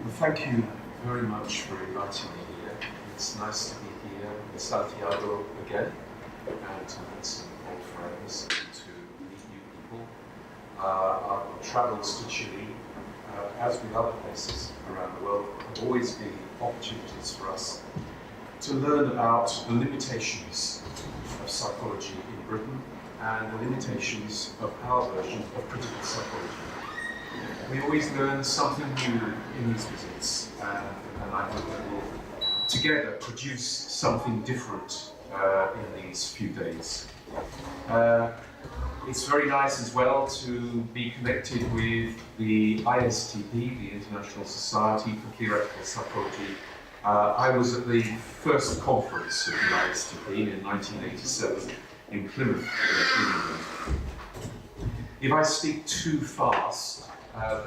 Well, thank you very much for inviting me here. It's nice to be here in Santiago again and to meet some old friends and to meet new people. Our travels to Chile, as with other places around the world, have always been opportunities for us to learn about the limitations of psychology in Britain and the limitations of our version of critical psychology. We always learn something new in these visits, and I hope that we'll together produce something different in these few days. It's very nice as well to be connected with the ISTP, the International Society for Theoretical Psychology. I was at the first conference of the ISTP in 1987 in Plymouth, England. If I speak too fast,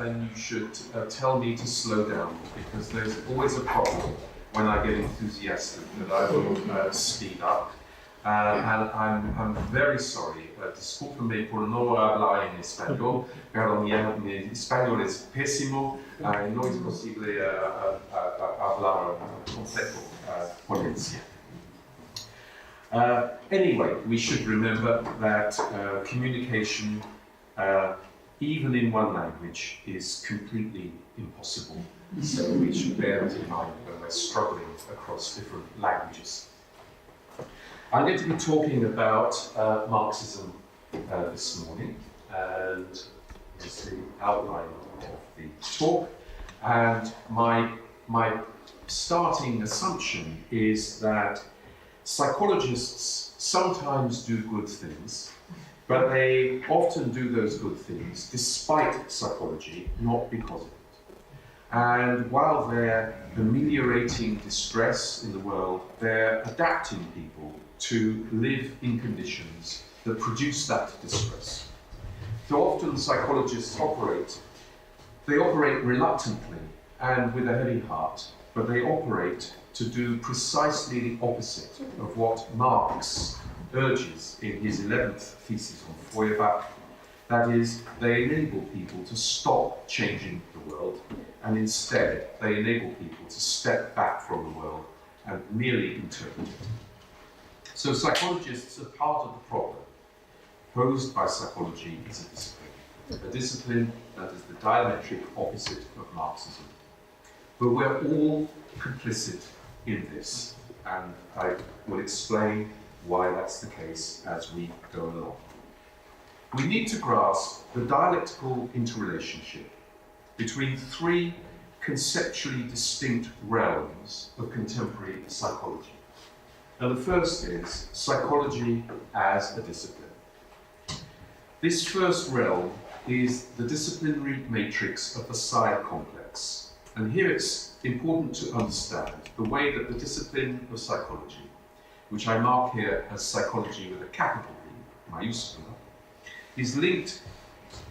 then you should tell me to slow down, because there's always a problem when I get enthusiastic that I will speed up. And I'm very sorry. Discúlpeme por no hablar en español, pero mi español es pésimo. No es posible hablar completo ponencia. Anyway, we should remember that communication, even in one language, is completely impossible. So we should bear that in mind when we're struggling across different languages. I'm going to be talking about Marxism this morning, and this is the outline of the talk. And my starting assumption is that psychologists sometimes do good things, but they often do those good things despite psychology, not because of it. And while they're ameliorating distress in the world, they're adapting people to live in conditions that produce that distress. So often psychologists operate reluctantly and with a heavy heart, but they operate to do precisely the opposite of what Marx urges in his 11th thesis on Feuerbach. That is, they enable people to stop changing the world, and instead they enable people to step back from the world and merely interpret it. So psychologists are part of the problem posed by psychology as a discipline that is the diametric opposite of Marxism. But we're all complicit in this, and I will explain why that's the case as we go along. We need to grasp the dialectical interrelationship between three conceptually distinct realms of contemporary psychology. Now, the first is psychology as a discipline. This first realm is the disciplinary matrix of the psi complex. And here it's important to understand the way that the discipline of psychology, which I mark here as psychology with a capital B, maiuscula, is linked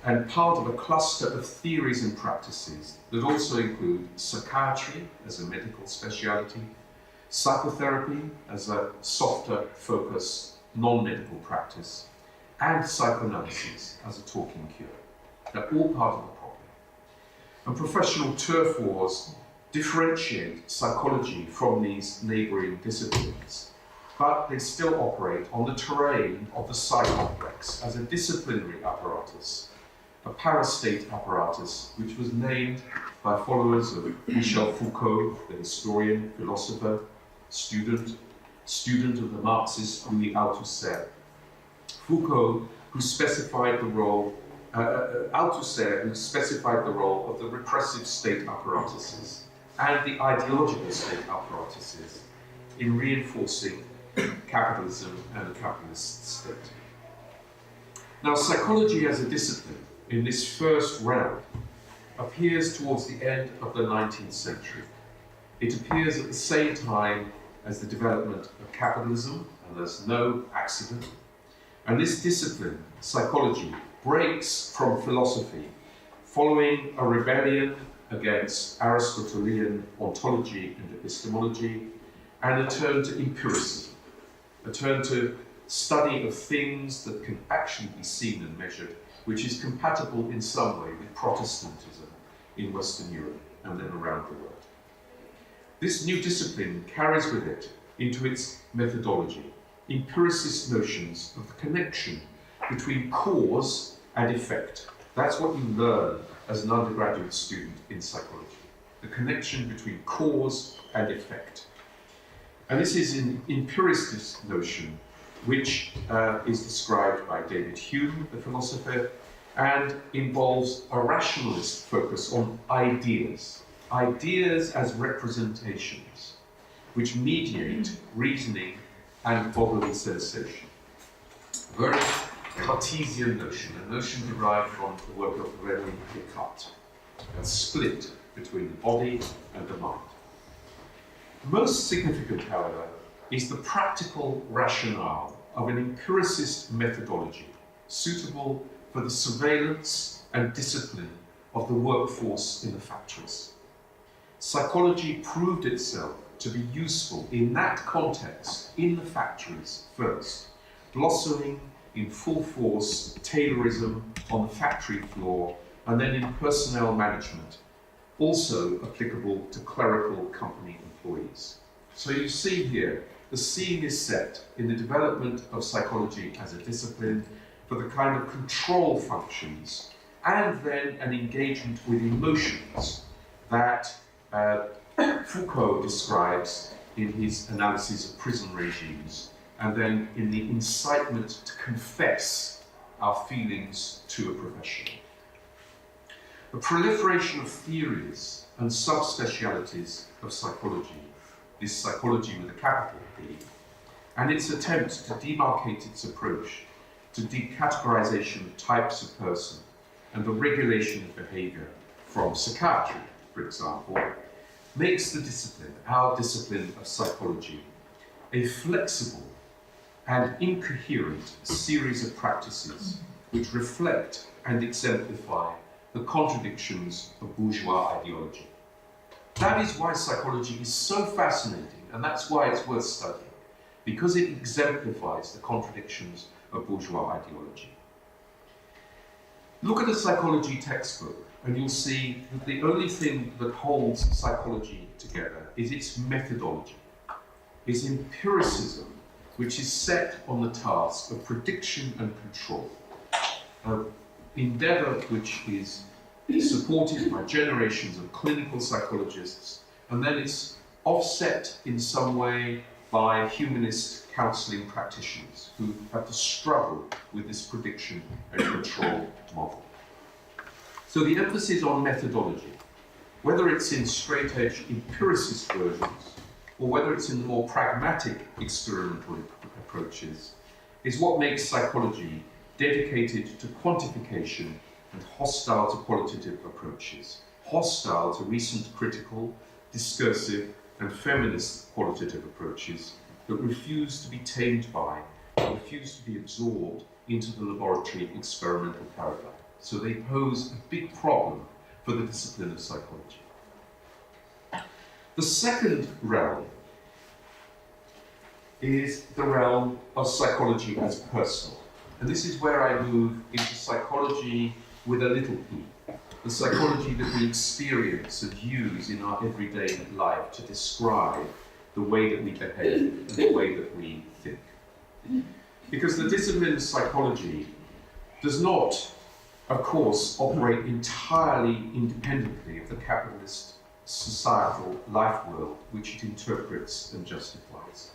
and part of a cluster of theories and practices that also include psychiatry as a medical speciality, psychotherapy as a softer focus, non-medical practice, and psychoanalysis as a talking cure. They're all part of the problem. And professional turf wars differentiate psychology from these neighboring disciplines, but they still operate on the terrain of the psi complex as a disciplinary apparatus, a parastate apparatus which was named by followers of Michel Foucault, the historian, philosopher, student of the Marxist Louis Althusser. Foucault, who specified the role, Althusser, who specified the role of the repressive state apparatuses and the ideological state apparatuses in reinforcing capitalism and the capitalist state. Now, psychology as a discipline in this first round appears towards the end of the 19th century. It appears at the same time as the development of capitalism, and there's no accident. And this discipline, psychology, breaks from philosophy following a rebellion against Aristotelian ontology and epistemology, and a turn to empiricism, a turn to study of things that can actually be seen and measured, which is compatible in some way with Protestantism in Western Europe and then around the world. This new discipline carries with it into its methodology empiricist notions of the connection between cause and effect. That's what you learn as an undergraduate student in psychology, the connection between cause and effect. And this is an empiricist notion which is described by David Hume, the philosopher, and involves a rationalist focus on ideas. Ideas as representations, which mediate reasoning and bodily sensation. Very Cartesian notion, a notion derived from the work of René Descartes, a split between the body and the mind. Most significant, however, is the practical rationale of an empiricist methodology suitable for the surveillance and discipline of the workforce in the factories. Psychology proved itself to be useful in that context, in the factories first, blossoming in full force Taylorism on the factory floor, and then in personnel management, also applicable to clerical company employees. So you see here, the scene is set in the development of psychology as a discipline for the kind of control functions and then an engagement with emotions that Foucault describes in his analysis of prison regimes, and then in the incitement to confess our feelings to a professional. The proliferation of theories and subspecialities of psychology, this psychology with a capital P, and its attempt to demarcate its approach to decategorization of types of person and the regulation of behavior from psychiatry, for example, makes the discipline, our discipline of psychology, a flexible and incoherent series of practices which reflect and exemplify the contradictions of bourgeois ideology. That is why psychology is so fascinating, and that's why it's worth studying, because it exemplifies the contradictions of bourgeois ideology. Look at a psychology textbook, and you'll see that the only thing that holds psychology together is its methodology, its empiricism, which is set on the task of prediction and control, an endeavour which is supported by generations of clinical psychologists, and then it's offset in some way by humanist counselling practitioners who have to struggle with this prediction and control model. So the emphasis on methodology, whether it's in straight-edge empiricist versions or whether it's in the more pragmatic experimental approaches, is what makes psychology dedicated to quantification and hostile to qualitative approaches, hostile to recent critical, discursive, and feminist qualitative approaches that refuse to be tamed by, refuse to be absorbed into the laboratory experimental paradigm. So they pose a big problem for the discipline of psychology. The second realm is the realm of psychology as personal. And this is where I move into psychology with a little p, the psychology that we experience and use in our everyday life to describe the way that we behave and the way that we think. Because the discipline of psychology does not, of course, operate entirely independently of the capitalist societal life world which it interprets and justifies.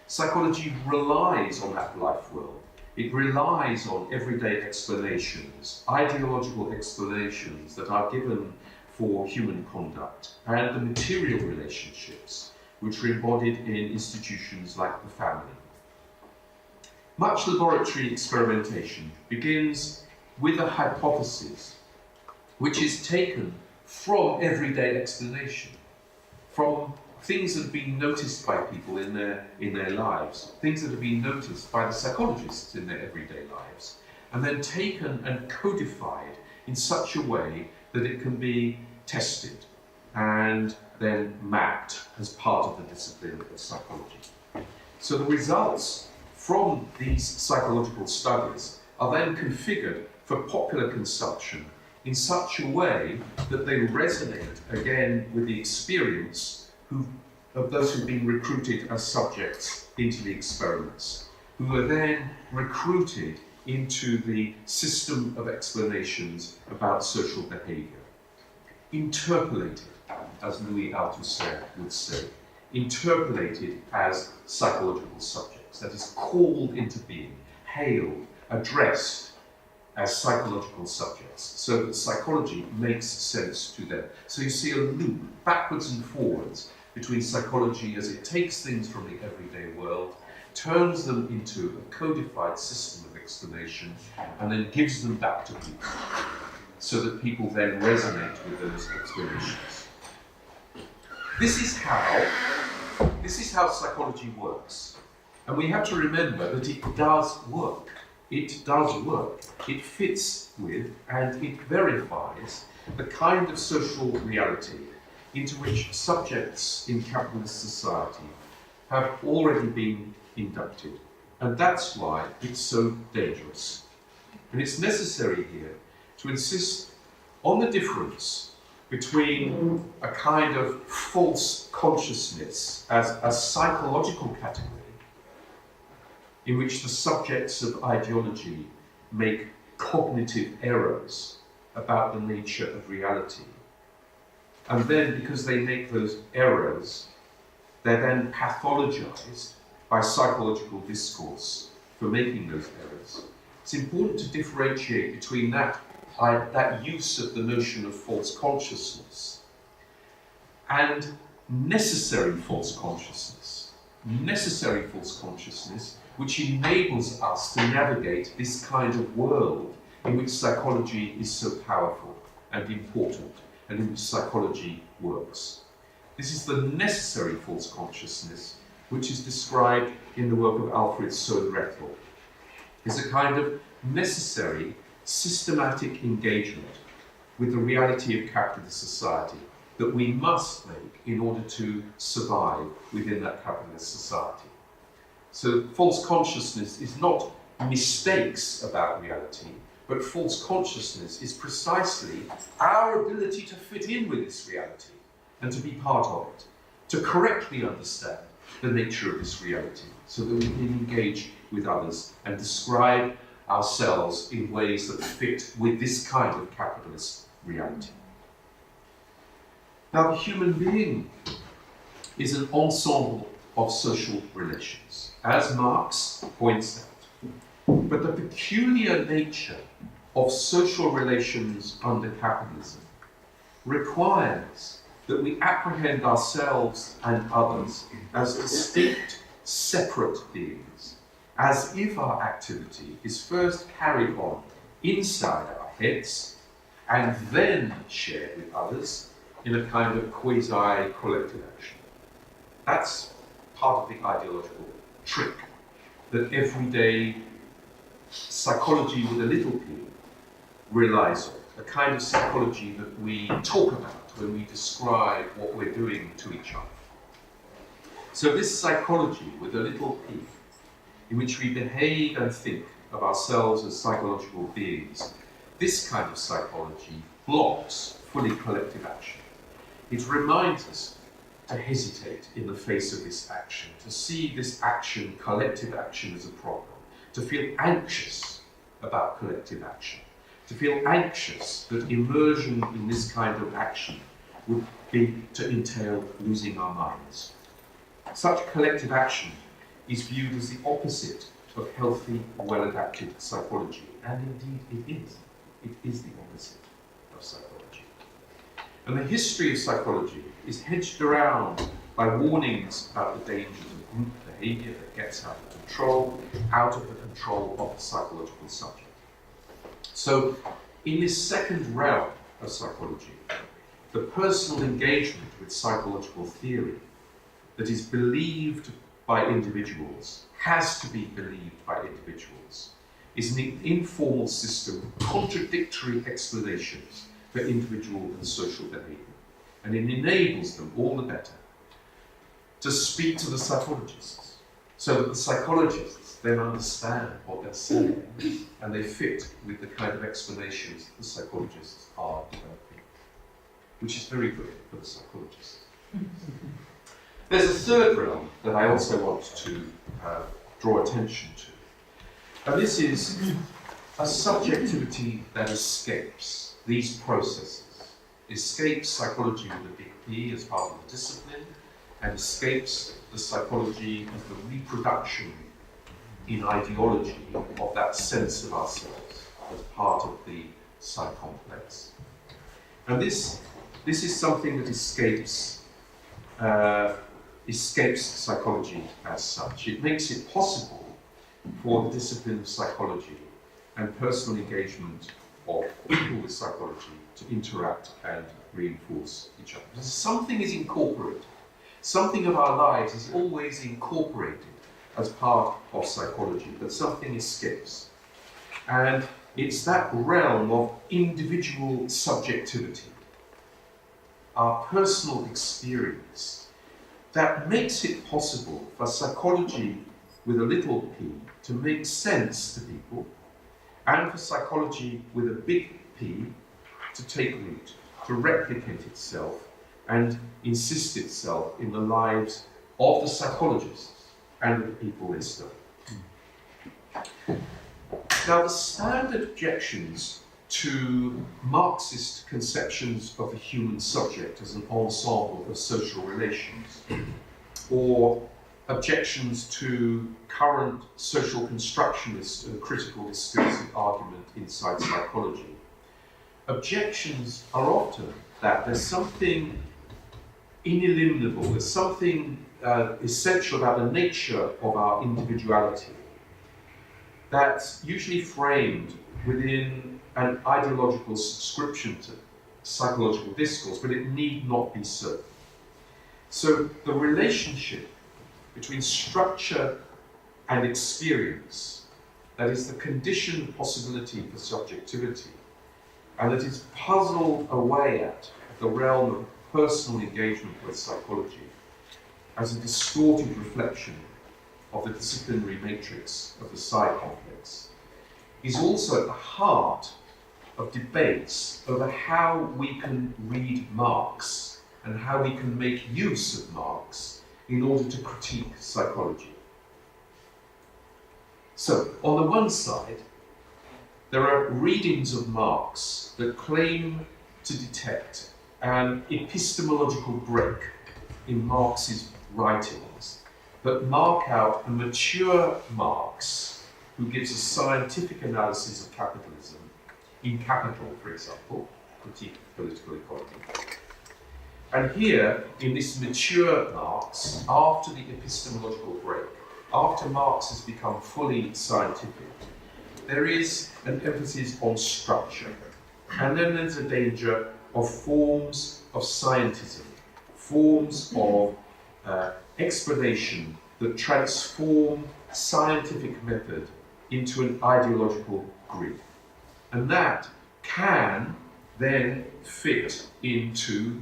Psychology relies on that life world. It relies on everyday explanations, ideological explanations that are given for human conduct, and the material relationships which are embodied in institutions like the family. Much laboratory experimentation begins with a hypothesis which is taken from everyday explanation, from things that have been noticed by people in their lives, things that have been noticed by the psychologists in their everyday lives, and then taken and codified in such a way that it can be tested and then mapped as part of the discipline of psychology. So the results from these psychological studies are then configured for popular consumption in such a way that they resonate again with the experience of those who've been recruited as subjects into the experiments, who are then recruited into the system of explanations about social behaviour. Interpolated, as Louis Althusser would say, interpolated as psychological subjects, that is, called into being, hailed, addressed as psychological subjects, so that psychology makes sense to them. So you see a loop, backwards and forwards, between psychology as it takes things from the everyday world, turns them into a codified system of explanation, and then gives them back to people, so that people then resonate with those explanations. This is how psychology works. And we have to remember that it does work. It does work. It fits with and it verifies the kind of social reality into which subjects in capitalist society have already been inducted. And that's why it's so dangerous. And it's necessary here to insist on the difference between a kind of false consciousness as a psychological category in which the subjects of ideology make cognitive errors about the nature of reality. And then, because they make those errors, they're then pathologized by psychological discourse for making those errors. It's important to differentiate between that use of the notion of false consciousness and necessary false consciousness. Necessary false consciousness, which enables us to navigate this kind of world in which psychology is so powerful and important, and in which psychology works. This is the necessary false consciousness, which is described in the work of Alfred Sohn-Rethel. It's a kind of necessary, systematic engagement with the reality of capitalist society that we must make in order to survive within that capitalist society. So false consciousness is not mistakes about reality, but false consciousness is precisely our ability to fit in with this reality and to be part of it, to correctly understand the nature of this reality so that we can engage with others and describe ourselves in ways that fit with this kind of capitalist reality. Now, the human being is an ensemble of social relations, as Marx points out. But the peculiar nature of social relations under capitalism requires that we apprehend ourselves and others as distinct, separate beings, as if our activity is first carried on inside our heads and then shared with others in a kind of quasi-collective action. That's part of the ideological trick that everyday psychology with a little p relies on, a kind of psychology that we talk about when we describe what we're doing to each other. So this psychology with a little p, in which we behave and think of ourselves as psychological beings, this kind of psychology blocks fully collective action. It reminds us to hesitate in the face of this action, to see this action, collective action, as a problem, to feel anxious about collective action, to feel anxious that immersion in this kind of action would be to entail losing our minds. Such collective action is viewed as the opposite of healthy, well-adapted psychology, and indeed it is. It is the opposite of psychology. And the history of psychology is hedged around by warnings about the dangers of group behaviour that gets out of control of the psychological subject. So, in this second realm of psychology, the personal engagement with psychological theory that is believed by individuals, has to be believed by individuals, is an informal system of contradictory explanations for individual and social behaviour. And it enables them all the better to speak to the psychologists, so that the psychologists them understand what they're saying, and they fit with the kind of explanations that the psychologists are developing, which is very good for the psychologists. There's a third realm that I also want to draw attention to, and this is a subjectivity that escapes these processes, escapes psychology with a big P as part of the discipline, and escapes the psychology of the reproduction in ideology of that sense of ourselves as part of the psychomplex. And this is something that escapes psychology as such. It makes it possible for the discipline of psychology and personal engagement of people with psychology to interact and reinforce each other. Because something is incorporated. Something of our lives is always incorporated as part of psychology, but something escapes. And it's that realm of individual subjectivity, our personal experience, that makes it possible for psychology with a little p to make sense to people, and for psychology with a big P to take root, to replicate itself and insist itself in the lives of the psychologists and the people they study. Now, the standard objections to Marxist conceptions of the human subject as an ensemble of social relations, or objections to current social constructionist and critical discursive argument inside psychology. Objections are often that there's something ineliminable, there's something essential about the nature of our individuality that's usually framed within an ideological subscription to psychological discourse, but it need not be so. So the relationship between structure and experience, that is the conditioned possibility for subjectivity, and that is puzzled away at the realm of personal engagement with psychology as a distorted reflection of the disciplinary matrix of the psychomplex, is also at the heart of debates over how we can read Marx and how we can make use of Marx in order to critique psychology. So, on the one side, there are readings of Marx that claim to detect an epistemological break in Marx's writings that mark out a mature Marx who gives a scientific analysis of capitalism, in Capital, for example, critique of political economy. And here, in this mature Marx, after the epistemological break, after Marx has become fully scientific, there is an emphasis on structure. And then there's a danger of forms of scientism, forms of explanation that transform scientific method into an ideological grid. And that can then fit into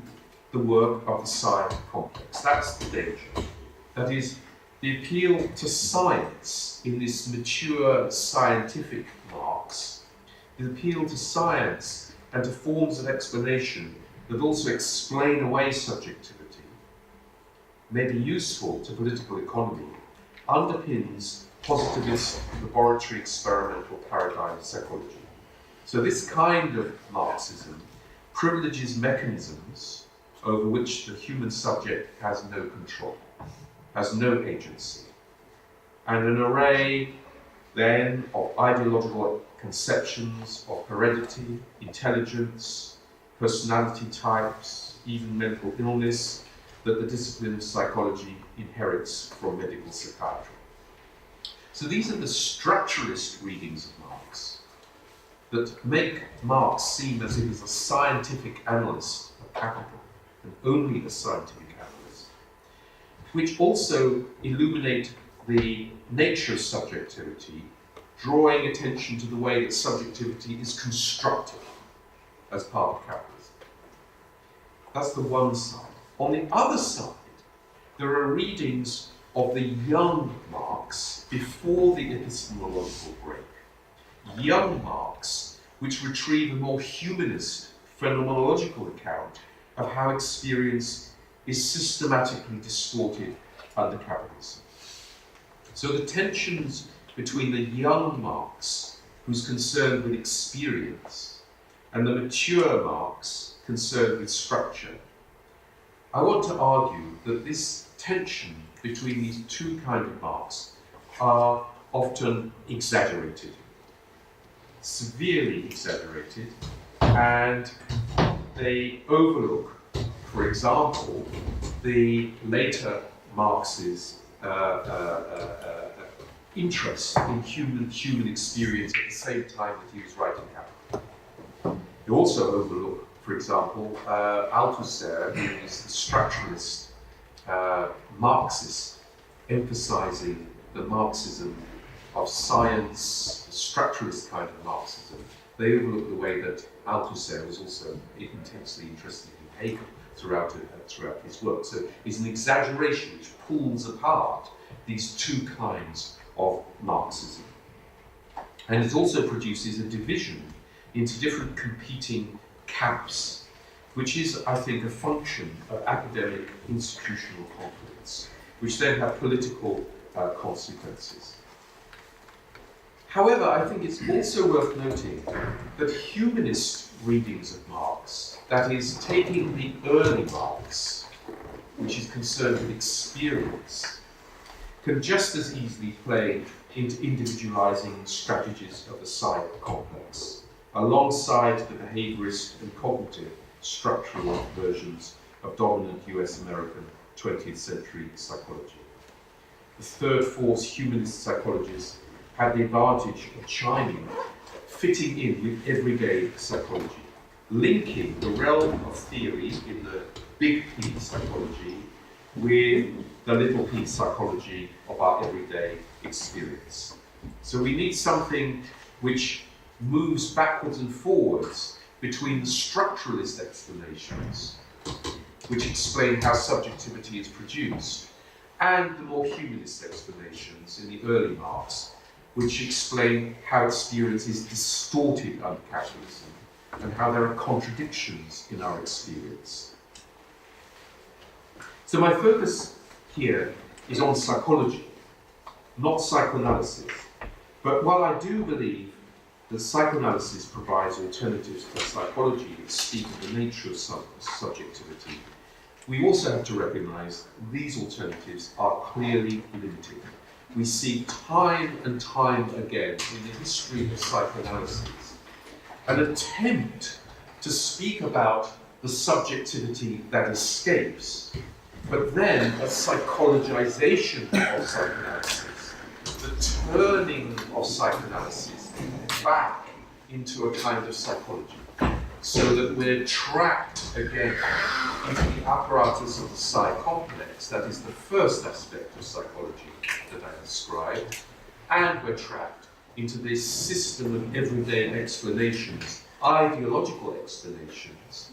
the work of the science complex. That's the danger. That is, the appeal to science in this mature scientific Marx, the appeal to science and to forms of explanation that also explain away subjectivity, may be useful to political economy, underpins positivist laboratory experimental paradigm psychology. So this kind of Marxism privileges mechanisms over which the human subject has no control, has no agency, and an array then of ideological conceptions of heredity, intelligence, personality types, even mental illness, that the discipline of psychology inherits from medical psychiatry. So these are the structuralist readings of Marx that make Marx seem as if he's a scientific analyst of capital, and only a scientific analyst, which also illuminate the nature of subjectivity, drawing attention to the way that subjectivity is constructed as part of capitalism. That's the one side. On the other side, there are readings of the young Marx before the epistemological break. Young Marx, which retrieve a more humanist, phenomenological account of how experience is systematically distorted under capitalism. So the tensions between the young Marx, who's concerned with experience, and the mature Marx, concerned with structure. I want to argue that this tension between these two kinds of Marx are often exaggerated, severely exaggerated, and they overlook, for example, the later Marx's interest in human experience at the same time that he was writing Capital. They also overlook, for example, Althusser, who is the structuralist Marxist, emphasizing the Marxism of science, the structuralist kind of Marxism. They overlook the way that Althusser was also intensely interested in Hegel throughout his work. So it's an exaggeration which pulls apart these two kinds of Marxism. And it also produces a division into different competing camps, which is, I think, a function of academic institutional conflicts, which then have political consequences. However, I think it's also worth noting that humanist readings of Marx, that is, taking the early Marx, which is concerned with experience, can just as easily play into individualizing strategies of the psych complex, alongside the behaviorist and cognitive structural versions of dominant US American 20th century psychology. The third force humanist psychologists had the advantage of chiming, fitting in with everyday psychology, linking the realm of theory in the big P psychology with the little p psychology of our everyday experience. So we need something which moves backwards and forwards between the structuralist explanations, which explain how subjectivity is produced, and the more humanist explanations in the early Marx, which explain how experience is distorted under capitalism and how there are contradictions in our experience. So my focus here is on psychology, not psychoanalysis. But while I do believe that psychoanalysis provides alternatives to psychology that speak of the nature of subjectivity, we also have to recognize these alternatives are clearly limited. We see time and time again in the history of psychoanalysis an attempt to speak about the subjectivity that escapes, but then a psychologization of psychoanalysis, the turning of psychoanalysis back into a kind of psychology, so that we're trapped again into the apparatus of the psi complex, that is the first aspect of psychology that I described, and we're trapped into this system of everyday explanations, ideological explanations,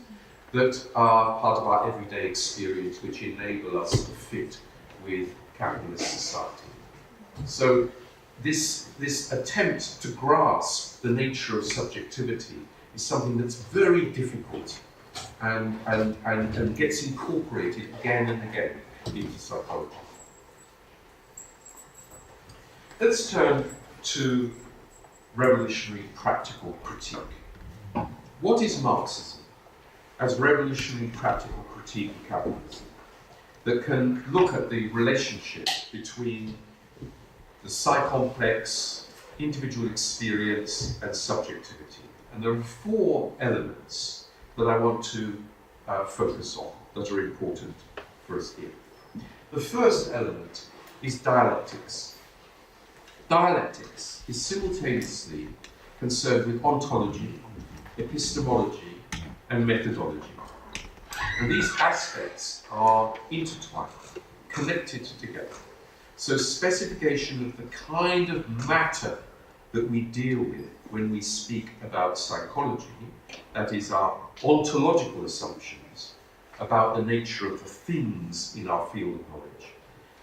that are part of our everyday experience, which enable us to fit with capitalist society. So this attempt to grasp the nature of subjectivity is something that's very difficult and gets incorporated again and again into psychology. Let's turn to revolutionary practical critique. What is Marxism as revolutionary practical critique of capitalism that can look at the relationship between the psi-complex, individual experience, and subjectivity? And there are four elements that I want to focus on that are important for us here. The first element is dialectics. Dialectics is simultaneously concerned with ontology, epistemology, and methodology. And these aspects are intertwined, connected together. So specification of the kind of matter that we deal with when we speak about psychology, that is our ontological assumptions about the nature of the things in our field of knowledge,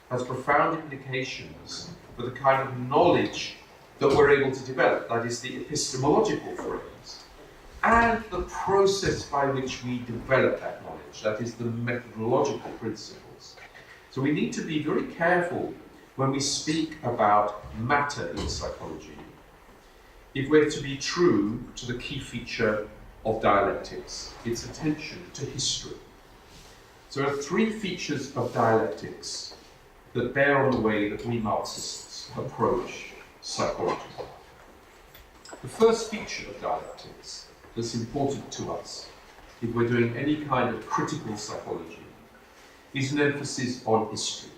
has profound implications for the kind of knowledge that we're able to develop, that is the epistemological frames, and the process by which we develop that knowledge, that is the methodological principles. So we need to be very careful when we speak about matter in psychology, if we're to be true to the key feature of dialectics, its attention to history. So there are three features of dialectics that bear on the way that we Marxists approach psychology. The first feature of dialectics that's important to us, if we're doing any kind of critical psychology, is an emphasis on history.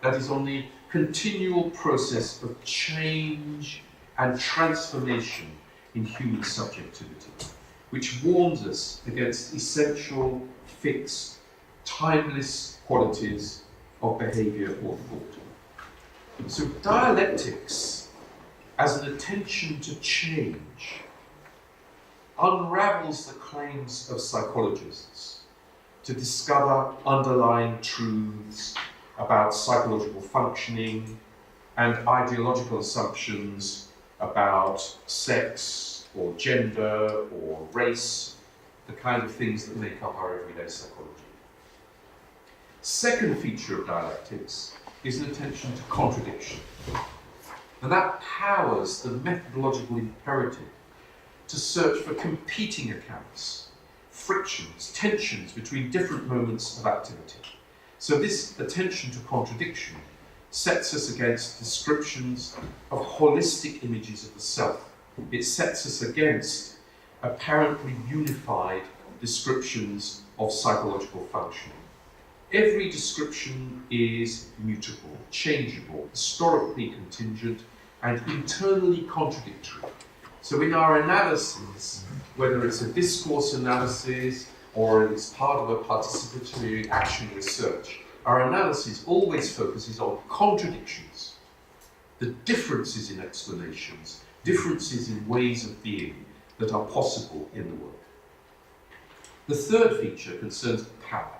That is, on the continual process of change and transformation in human subjectivity, which warns us against essential, fixed, timeless qualities of behaviour or thought. So dialectics, as an attention to change, unravels the claims of psychologists to discover underlying truths about psychological functioning and ideological assumptions about sex or gender or race, the kind of things that make up our everyday psychology. Second feature of dialectics is an attention to contradiction. And that powers the methodological imperative to search for competing accounts, frictions, tensions between different moments of activity. So this attention to contradiction sets us against descriptions of holistic images of the self. It sets us against apparently unified descriptions of psychological functioning. Every description is mutable, changeable, historically contingent, and internally contradictory. So in our analysis, whether it's a discourse analysis or it's part of a participatory action research, our analysis always focuses on contradictions, the differences in explanations, differences in ways of being that are possible in the world. The third feature concerns power,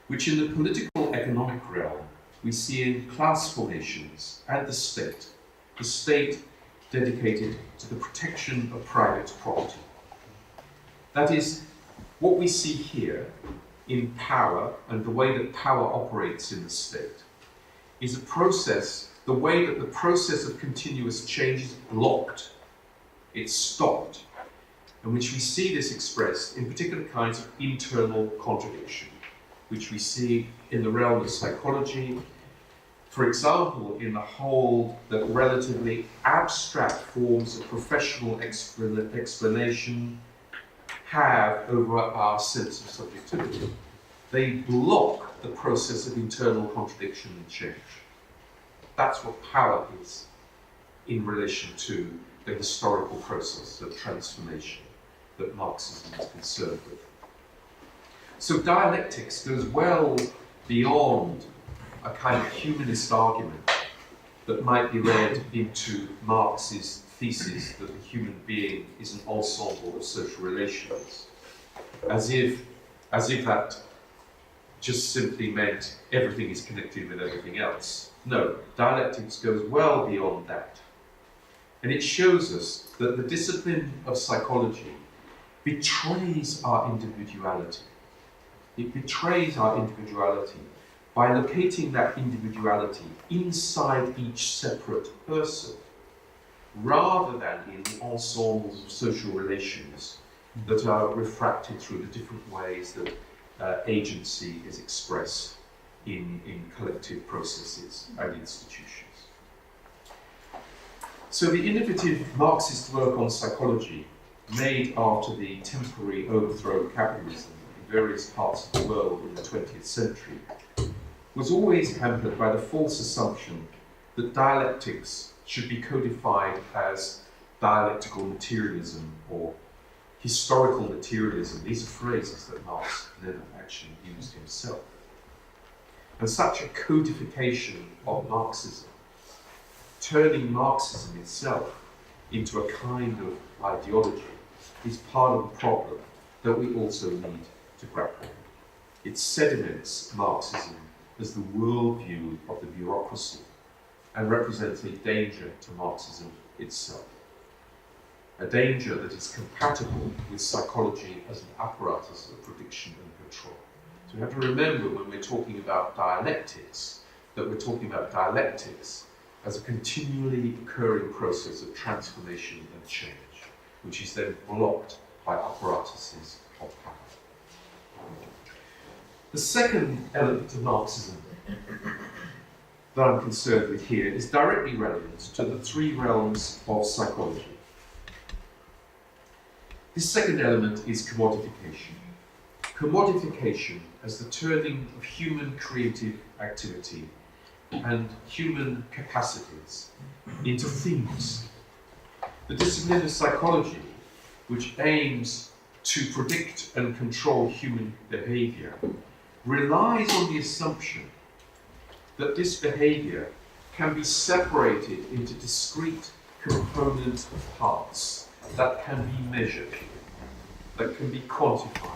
which in the political economic realm we see in class formations and the state dedicated to the protection of private property. That is, what we see here in power and the way that power operates in the state is a process, the way that the process of continuous change is blocked, it's stopped, in which we see this expressed in particular kinds of internal contradiction, which we see in the realm of psychology, for example, in the hold that relatively abstract forms of professional explanation have over our sense of subjectivity. They block the process of internal contradiction and change. That's what power is in relation to the historical process of transformation that Marxism is concerned with. So dialectics goes well beyond a kind of humanist argument that might be read into Marx's thesis that the human being is an ensemble of social relations, as if that just simply meant everything is connected with everything else. No, dialectics goes well beyond that. And it shows us that the discipline of psychology betrays our individuality. It betrays our individuality by locating that individuality inside each separate person, rather than in the ensembles of social relations that are refracted through the different ways that agency is expressed in collective processes and institutions. So the innovative Marxist work on psychology, made after the temporary overthrow of capitalism in various parts of the world in the 20th century, was always hampered by the false assumption that dialectics should be codified as dialectical materialism or historical materialism. These are phrases that Marx never actually used himself. And such a codification of Marxism, turning Marxism itself into a kind of ideology, is part of the problem that we also need to grapple with. It sediments Marxism as the worldview of the bureaucracy and represents a danger to Marxism itself. A danger that is compatible with psychology as an apparatus of prediction and control. So we have to remember when we're talking about dialectics, that we're talking about dialectics as a continually occurring process of transformation and change, which is then blocked by apparatuses of power. The second element of Marxism that I'm concerned with here is directly relevant to the three realms of psychology. This second element is commodification. Commodification as the turning of human creative activity and human capacities into things. The discipline of psychology, which aims to predict and control human behavior, relies on the assumption that this behavior can be separated into discrete component parts that can be measured, that can be quantified.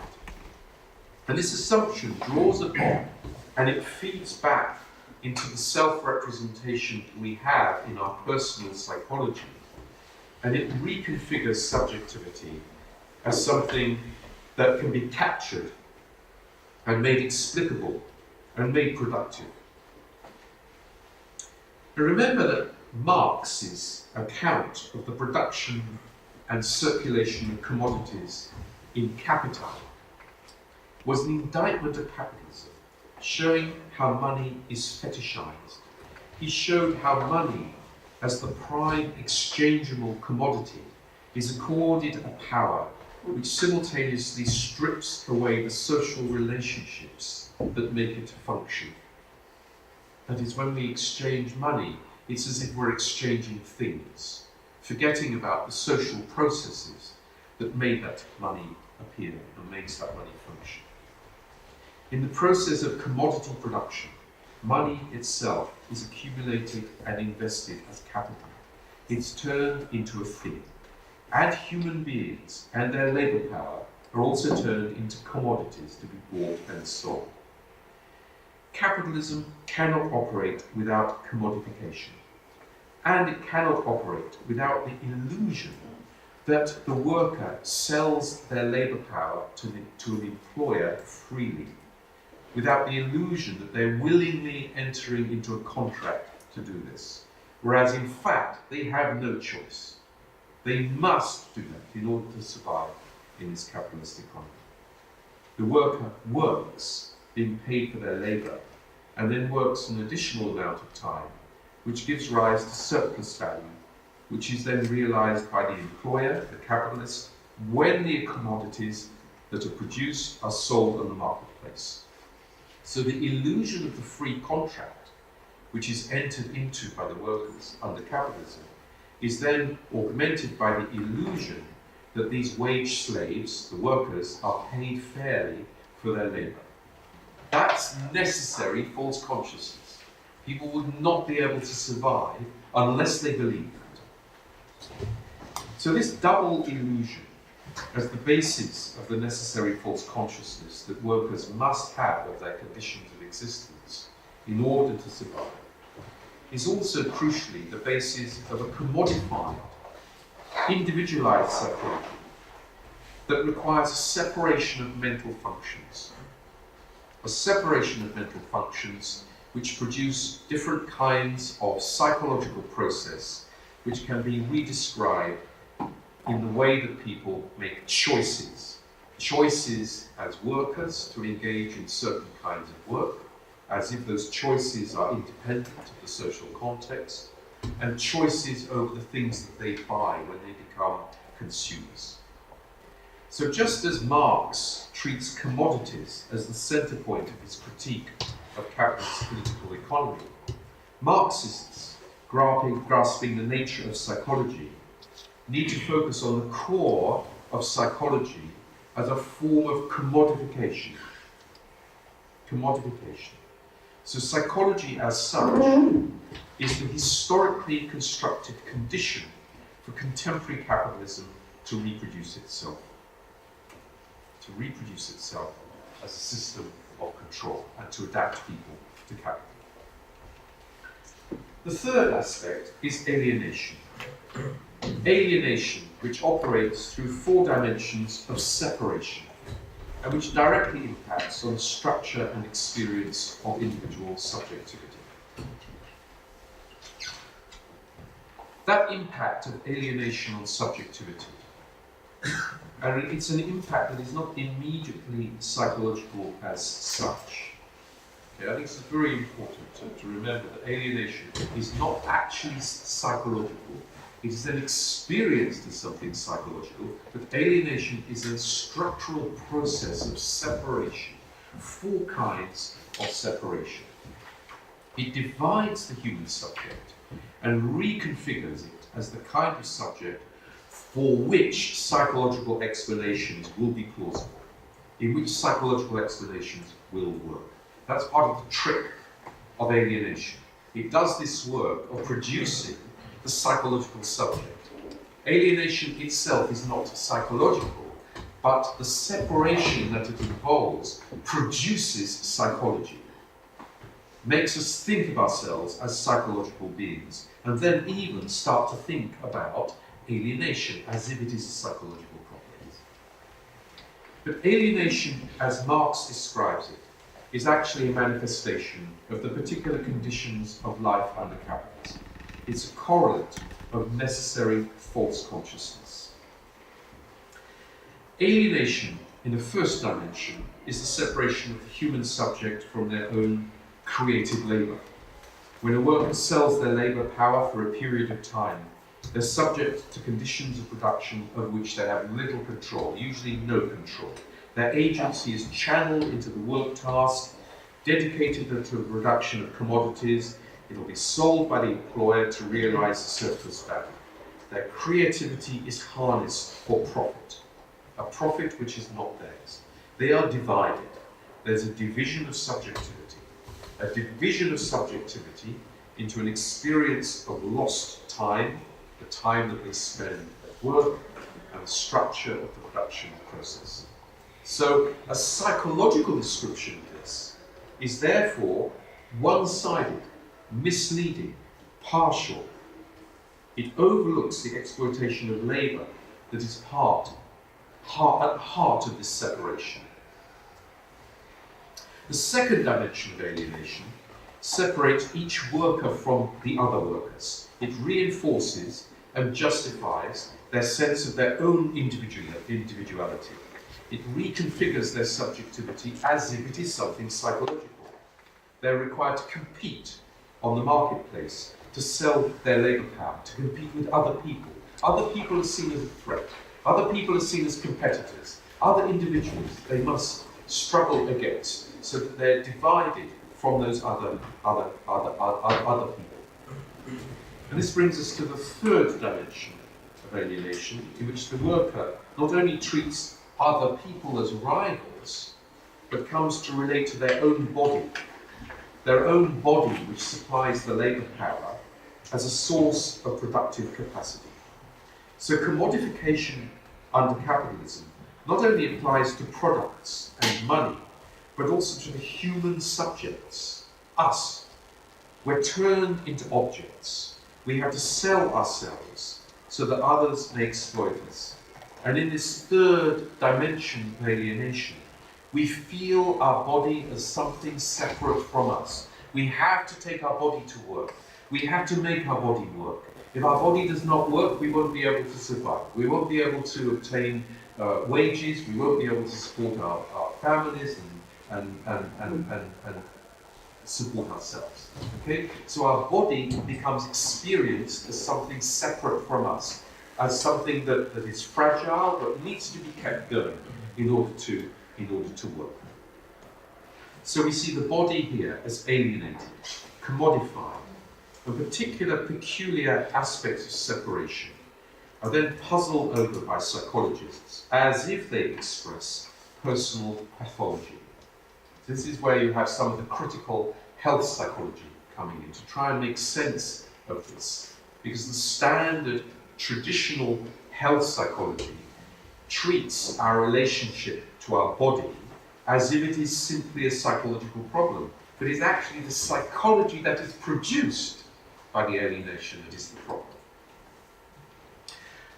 And this assumption draws upon and it feeds back into the self-representation we have in our personal psychology, and it reconfigures subjectivity as something that can be captured and made explicable and made productive. Now remember that Marx's account of the production and circulation of commodities in Capital was an indictment of capitalism, showing how money is fetishized. He showed how money, as the prime exchangeable commodity, is accorded a power which simultaneously strips away the social relationships that make it function. That is, when we exchange money, it's as if we're exchanging things, forgetting about the social processes that made that money appear and makes that money function. In the process of commodity production, money itself is accumulated and invested as capital. It's turned into a thing. And human beings and their labour power are also turned into commodities to be bought and sold. Capitalism cannot operate without commodification. And it cannot operate without the illusion that the worker sells their labour power to an employer freely, without the illusion that they're willingly entering into a contract to do this, whereas in fact they have no choice. They must do that in order to survive in this capitalist economy. The worker works, being paid for their labour, and then works an additional amount of time, which gives rise to surplus value, which is then realised by the employer, the capitalist, when the commodities that are produced are sold on the marketplace. So the illusion of the free contract, which is entered into by the workers under capitalism, is then augmented by the illusion that these wage slaves, the workers, are paid fairly for their labour. That's necessary false consciousness. People would not be able to survive unless they believe that. So this double illusion as the basis of the necessary false consciousness that workers must have of their conditions of existence in order to survive is also crucially the basis of a commodified, individualized psychology that requires a separation of mental functions. A separation of mental functions which produce different kinds of psychological process which can be redescribed in the way that people make choices. Choices as workers to engage in certain kinds of work, as if those choices are independent of the social context, and choices over the things that they buy when they become consumers. So just as Marx treats commodities as the centre point of his critique of capitalist political economy, Marxists, grasping the nature of psychology, need to focus on the core of psychology as a form of commodification. Commodification. So psychology as such is the historically constructed condition for contemporary capitalism to reproduce itself. To reproduce itself as a system of control and to adapt people to capital. The third aspect is alienation. Alienation, which operates through 4 dimensions of separation, and which directly impacts on the structure and experience of individual subjectivity. That impact of alienation on subjectivity, and it's an impact that is not immediately psychological as such. Okay, I think it's very important to remember that alienation is not actually psychological. It is then experienced as something psychological, but alienation is a structural process of separation, 4 kinds of separation. It divides the human subject and reconfigures it as the kind of subject for which psychological explanations will be plausible, in which psychological explanations will work. That's part of the trick of alienation. It does this work of producing the psychological subject. Alienation itself is not psychological, but the separation that it involves produces psychology, makes us think of ourselves as psychological beings, and then even start to think about alienation as if it is a psychological property. But alienation, as Marx describes it, is actually a manifestation of the particular conditions of life under capitalism. It's a correlate of necessary false consciousness. Alienation, in the first dimension, is the separation of the human subject from their own creative labour. When a worker sells their labour power for a period of time, they're subject to conditions of production of which they have little control, usually no control. Their agency is channeled into the work task, dedicated to the production of commodities. It'll be sold by the employer to realise the surplus value. Their creativity is harnessed for profit, a profit which is not theirs. They are divided. There's a division of subjectivity into an experience of lost time, the time that they spend at work, and the structure of the production process. So a psychological description of this is therefore one-sided, misleading, partial. It overlooks the exploitation of labour that is at the heart of this separation. The second dimension of alienation separates each worker from the other workers. It reinforces and justifies their sense of their own individuality. It reconfigures their subjectivity as if it is something psychological. They're required to compete on the marketplace, to sell their labour power, to compete with other people. Other people are seen as a threat. Other people are seen as competitors. Other individuals they must struggle against, so that they're divided from those other people. And this brings us to the third dimension of alienation, in which the worker not only treats other people as rivals, but comes to relate to their own body which supplies the labour power, as a source of productive capacity. So commodification under capitalism not only applies to products and money, but also to the human subjects, us. We're turned into objects. We have to sell ourselves so that others may exploit us. And in this third dimension of alienation, we feel our body as something separate from us. We have to take our body to work. We have to make our body work. If our body does not work, we won't be able to survive. We won't be able to obtain wages. We won't be able to support our families and support ourselves. Okay? So our body becomes experienced as something separate from us, as something that is fragile but needs to be kept going in order to work. So we see the body here as alienated, commodified, and particular peculiar aspects of separation are then puzzled over by psychologists as if they express personal pathology. This is where you have some of the critical health psychology coming in to try and make sense of this, because the standard traditional health psychology treats our relationship to our body as if it is simply a psychological problem. but it's actually the psychology that is produced by the alienation that is the problem.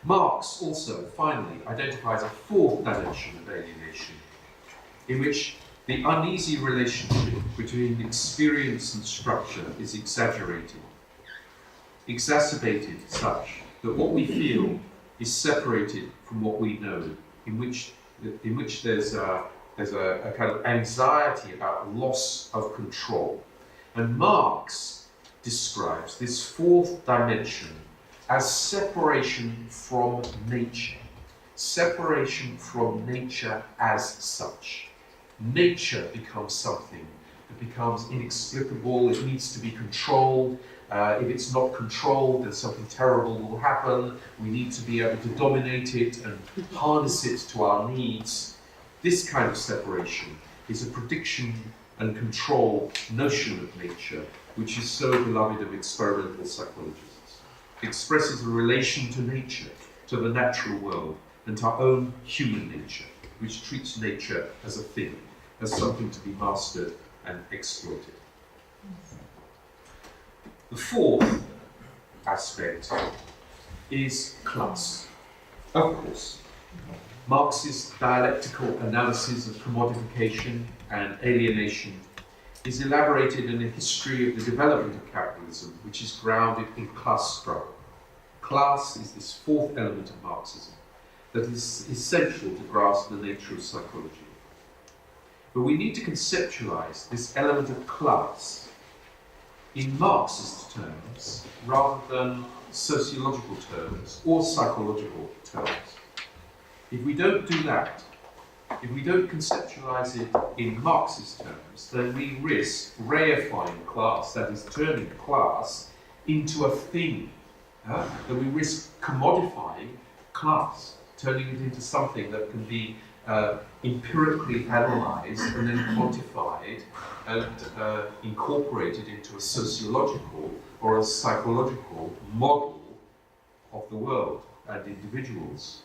Marx also, finally, identifies a fourth dimension of alienation, in which the uneasy relationship between experience and structure is exaggerated, exacerbated such that what we feel is separated from what we know, in which there's a kind of anxiety about loss of control. And Marx describes this fourth dimension as separation from nature. Separation from nature as such. Nature becomes something that becomes inexplicable, it needs to be controlled. If it's not controlled, then something terrible will happen. We need to be able to dominate it and harness it to our needs. This kind of separation is a prediction and control notion of nature, which is so beloved of experimental psychologists. It expresses a relation to nature, to the natural world, and to our own human nature, which treats nature as a thing, as something to be mastered and exploited. The fourth aspect is class. Of course, Marx's dialectical analysis of commodification and alienation is elaborated in a history of the development of capitalism, which is grounded in class struggle. Class is this fourth element of Marxism that is essential to grasp the nature of psychology. But we need to conceptualize this element of class in Marxist terms rather than sociological terms or psychological terms. If we don't do that, if we don't conceptualize it in Marxist terms, then we risk reifying class, that is turning class into a thing. Then we risk commodifying class, turning it into something that can be empirically analysed and then quantified and incorporated into a sociological or a psychological model of the world and individuals.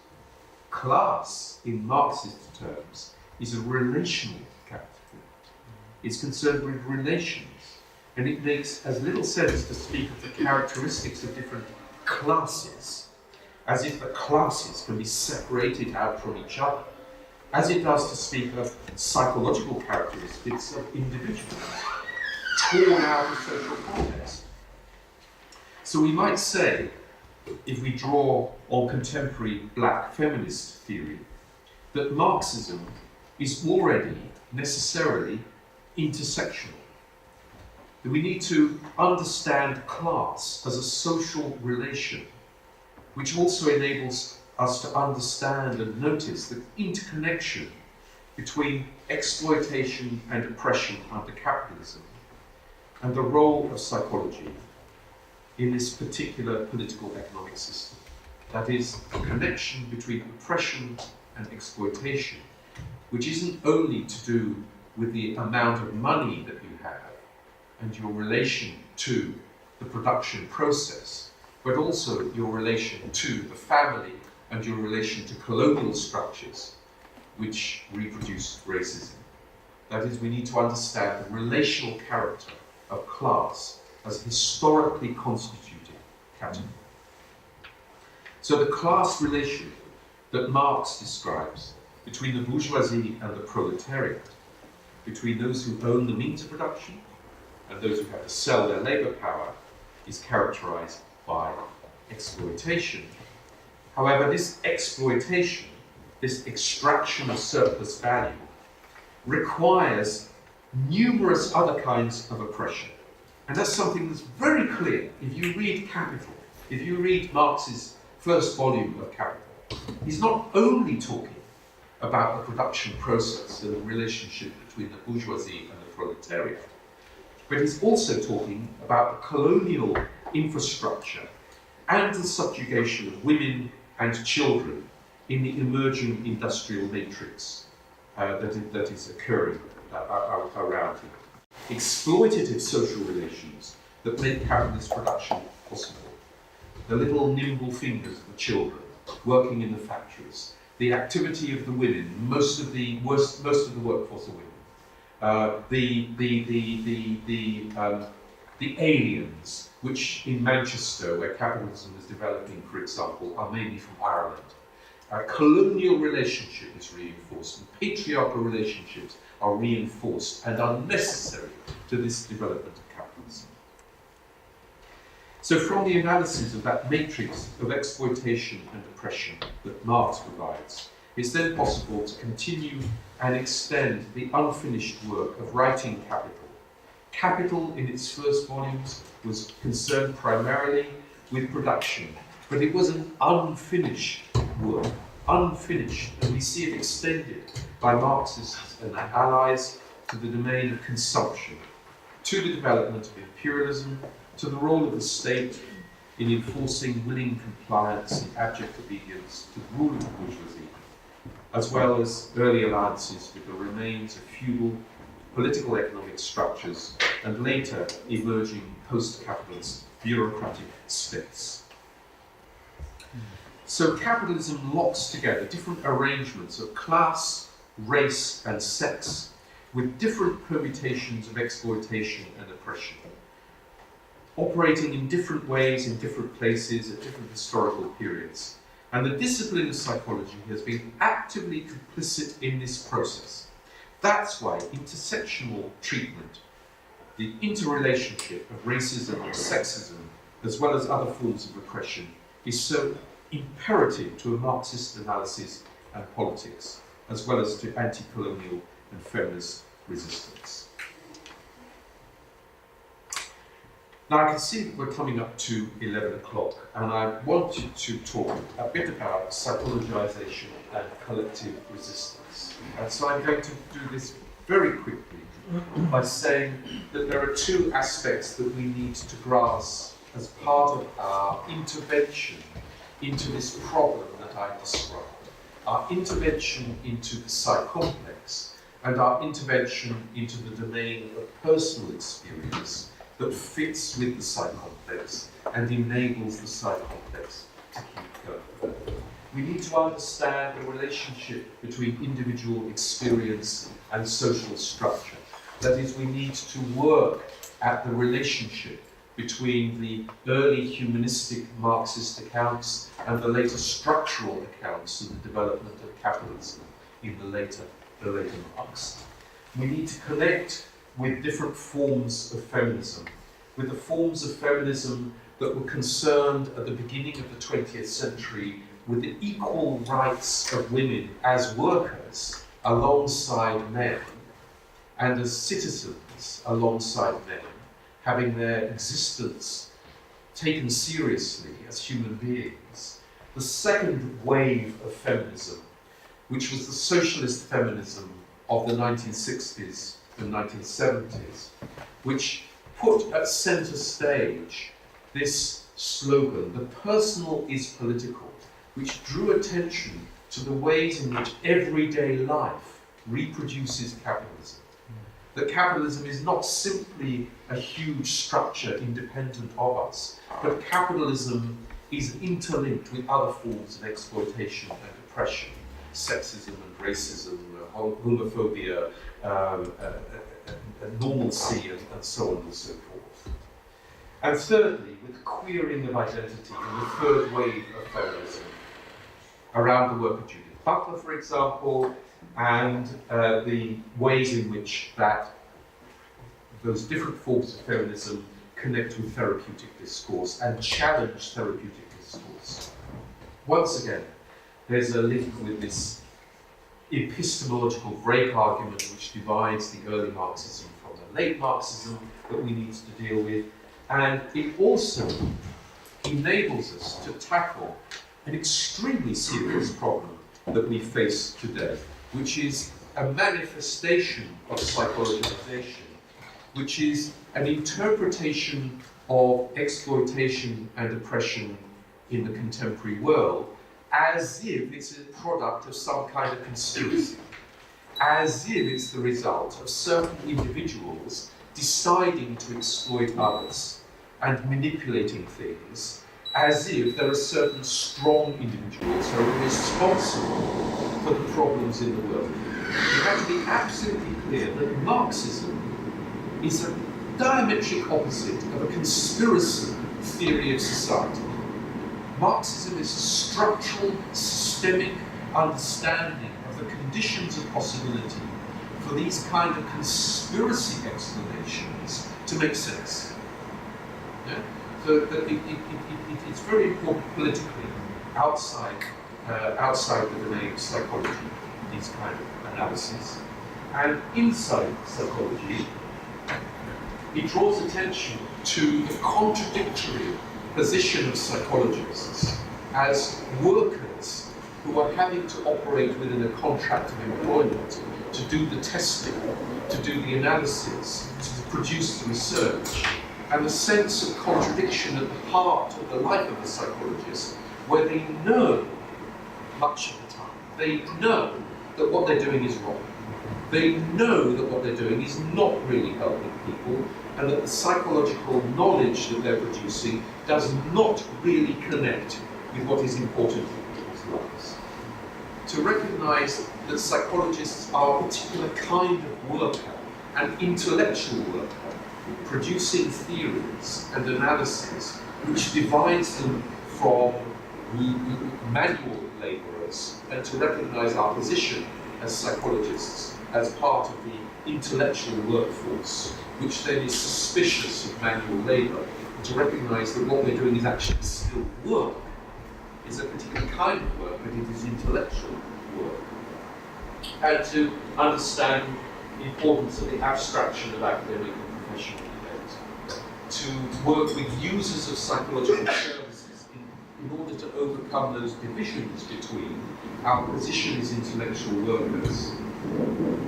Class, in Marxist terms, is a relational category. It's concerned with relations, and it makes as little sense to speak of the characteristics of different classes as if the classes can be separated out from each other, as it does to speak of psychological characteristics of individuals torn out of social context. So we might say, if we draw on contemporary black feminist theory, that Marxism is already necessarily intersectional. That we need to understand class as a social relation, which also enables us to understand and notice the interconnection between exploitation and oppression under capitalism and the role of psychology in this particular political economic system. That is, a connection between oppression and exploitation, which isn't only to do with the amount of money that you have and your relation to the production process, but also your relation to the family and your relation to colonial structures which reproduce racism. That is, we need to understand the relational character of class as a historically constituted category. So the class relation that Marx describes between the bourgeoisie and the proletariat, between those who own the means of production and those who have to sell their labour power, is characterized by exploitation. However, this exploitation, this extraction of surplus value, requires numerous other kinds of oppression. And that's something that's very clear if you read Capital, if you read Marx's first volume of Capital. He's not only talking about the production process and the relationship between the bourgeoisie and the proletariat, but he's also talking about the colonial infrastructure and the subjugation of women and children in the emerging industrial matrix that is occurring around him. Exploitative social relations that make capitalist production possible. The little nimble fingers of the children working in the factories, the activity of the women, most of the workforce are women, the aliens, which in Manchester, where capitalism is developing, for example, are mainly from Ireland. Colonial relationship is reinforced, and patriarchal relationships are reinforced and are necessary to this development of capitalism. So from the analysis of that matrix of exploitation and oppression that Marx provides, it's then possible to continue and extend the unfinished work of writing Capital. Capital, in its first volumes, was concerned primarily with production, but it was an unfinished work, unfinished, and we see it extended by Marxists and their allies to the domain of consumption, to the development of imperialism, to the role of the state in enforcing willing compliance and abject obedience to the rule of the bourgeoisie, as well as early alliances with the remains of feudal political economic structures and later emerging post-capitalist bureaucratic states. So capitalism locks together different arrangements of class, race and sex with different permutations of exploitation and oppression, operating in different ways in different places at different historical periods. And the discipline of psychology has been actively complicit in this process. That's why intersectional treatment, the interrelationship of racism and sexism, as well as other forms of oppression, is so imperative to a Marxist analysis and politics, as well as to anti-colonial and feminist resistance. Now I can see that we're coming up to 11 o'clock, and I wanted to talk a bit about psychologization and collective resistance. And so I'm going to do this very quickly by saying that there are two aspects that we need to grasp as part of our intervention into this problem that I described. Our intervention into the psychomplex and our intervention into the domain of personal experience that fits with the psychomplex and enables the psychomplex to keep going. We need to understand the relationship between individual experience and social structure. That is, we need to work at the relationship between the early humanistic Marxist accounts and the later structural accounts of the development of capitalism in the later Marx. We need to connect with different forms of feminism, with the forms of feminism that were concerned at the beginning of the 20th century with the equal rights of women as workers alongside men and as citizens alongside men, having their existence taken seriously as human beings. The second wave of feminism, which was the socialist feminism of the 1960s and 1970s, which put at centre stage this slogan, "The personal is political," which drew attention to the ways in which everyday life reproduces capitalism. That capitalism is not simply a huge structure independent of us, but capitalism is interlinked with other forms of exploitation and oppression, sexism and racism, homophobia, normalcy, and so on and so forth. And thirdly, with queering of identity in the third wave of feminism, around the work of Judith Butler, for example, and the ways in which those different forms of feminism connect with therapeutic discourse and challenge therapeutic discourse. Once again, there's a link with this epistemological break argument which divides the early Marxism from the late Marxism that we need to deal with, and it also enables us to tackle an extremely serious problem that we face today, which is a manifestation of psychologization, which is an interpretation of exploitation and oppression in the contemporary world as if it's a product of some kind of conspiracy, as if it's the result of certain individuals deciding to exploit others and manipulating things, as if there are certain strong individuals who are responsible for the problems in the world. you have to be absolutely clear that Marxism is a diametric opposite of a conspiracy theory of society. Marxism is a structural, systemic understanding of the conditions of possibility for these kind of conspiracy explanations to make sense. Yeah? So that it's very important politically outside the domain of psychology, these kind of analyses. And inside psychology, it draws attention to the contradictory position of psychologists as workers who are having to operate within a contract of employment to do the testing, to do the analysis, to produce the research, and the sense of contradiction at the heart of the life of the psychologist, where they know much of the time, they know that what they're doing is wrong. They know that what they're doing is not really helping people, and that the psychological knowledge that they're producing does not really connect with what is important in people's lives. To recognize that psychologists are a particular kind of worker, an intellectual worker, producing theories and analysis which divides them from manual laborers, and to recognize our position as psychologists as part of the intellectual workforce, which then is suspicious of manual labor, and to recognize that what we're doing is actually still work, is a particular kind of work, but it is intellectual work. And to understand the importance of the abstraction of academic and professional debate. To work with users of psychological services in order to overcome those divisions between our position as intellectual workers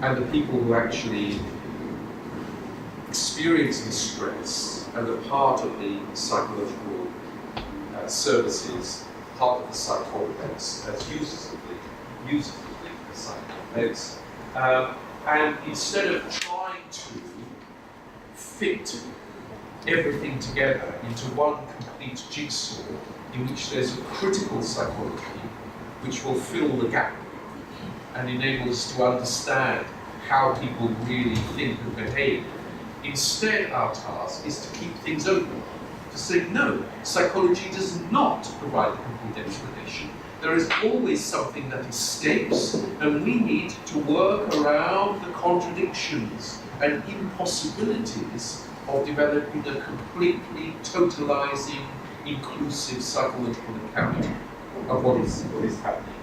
and the people who actually experience distress and are part of the psychological services, part of the psychopaths as users of the psychopaths. And instead of trying to fit everything together into one complete jigsaw in which there's a critical psychology which will fill the gap and enable us to understand how people really think and behave. Instead, our task is to keep things open, to say, no, psychology does not provide the complete explanation. There is always something that escapes, and we need to work around the contradictions and impossibilities of developing a completely totalizing, inclusive psychological account of what is happening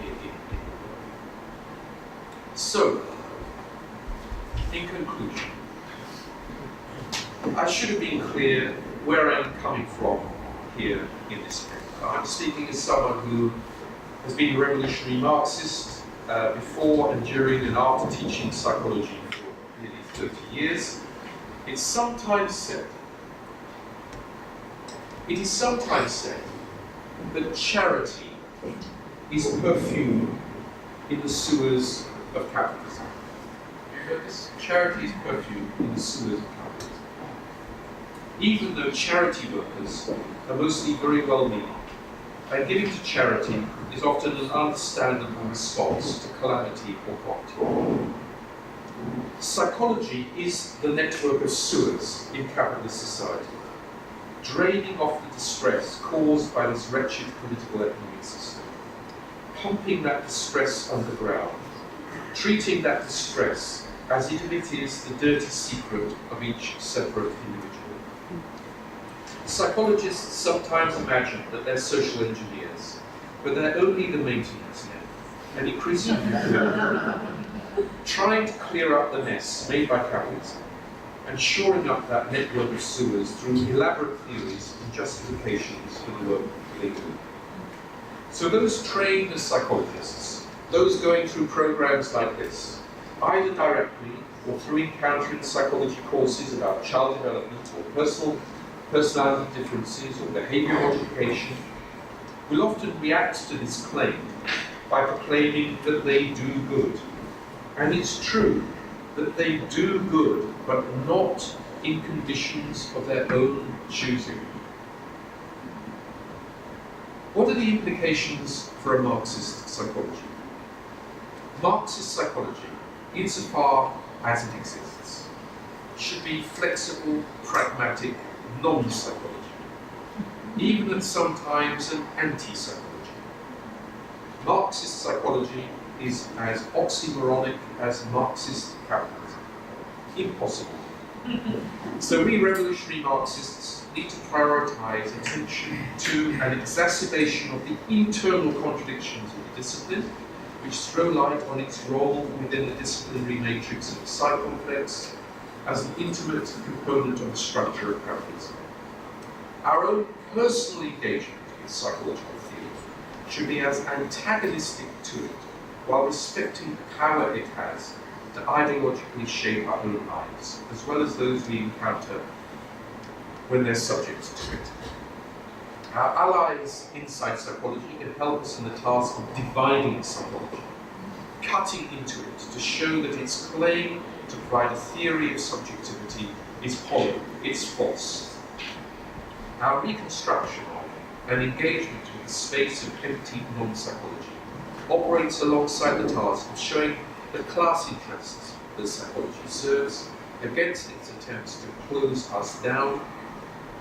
in the world. So, in conclusion, I should have been clear where I'm coming from here in this paper. I'm speaking as someone who has been a revolutionary Marxist before and during and after teaching psychology for nearly 30 years. It is sometimes said that charity is perfume in the sewers of capitalism. You heard this? Charity is perfume in the sewers of capitalism. Even though charity workers are mostly very well-meaning, and giving to charity is often an understandable response to calamity or poverty. Psychology is the network of sewers in capitalist society, draining off the distress caused by this wretched political economic system, pumping that distress underground, treating that distress as if it is the dirty secret of each separate individual. Psychologists sometimes imagine that they're social engineers, but they're only the maintenance men, and increasingly trying to clear up the mess made by capitalism, and shoring up that network of sewers through elaborate theories and justifications for the work they do. So those trained as psychologists, those going through programs like this, either directly or through encountering psychology courses about child development or personality differences or behavior modification, will often react to this claim by proclaiming that they do good. And it's true that they do good, but not in conditions of their own choosing. What are the implications for a Marxist psychology? Marxist psychology, insofar as it exists, should be flexible, pragmatic, non-psychology, even at sometimes an anti-psychology. Marxist psychology is as oxymoronic as Marxist capitalism. Impossible. So we revolutionary Marxists need to prioritize attention to an exacerbation of the internal contradictions of the discipline, which throw light on its role within the disciplinary matrix of the psych-complex as an intimate component of the structure of capitalism. Our own personal engagement with psychological theory should be as antagonistic to it, while respecting the power it has to ideologically shape our own lives, as well as those we encounter when they're subject to it. Our allies inside psychology can help us in the task of dividing psychology, cutting into it to show that its claim to provide a theory of subjectivity is hollow, it's false. Our reconstruction of and engagement with the space of empty non-psychology operates alongside the task of showing the class interests that psychology serves against its attempts to close us down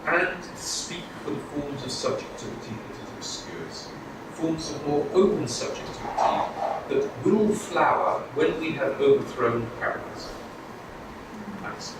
and to speak for the forms of subjectivity that it obscures, forms of more open subjectivity that will flower when we have overthrown capitalism. Thanks.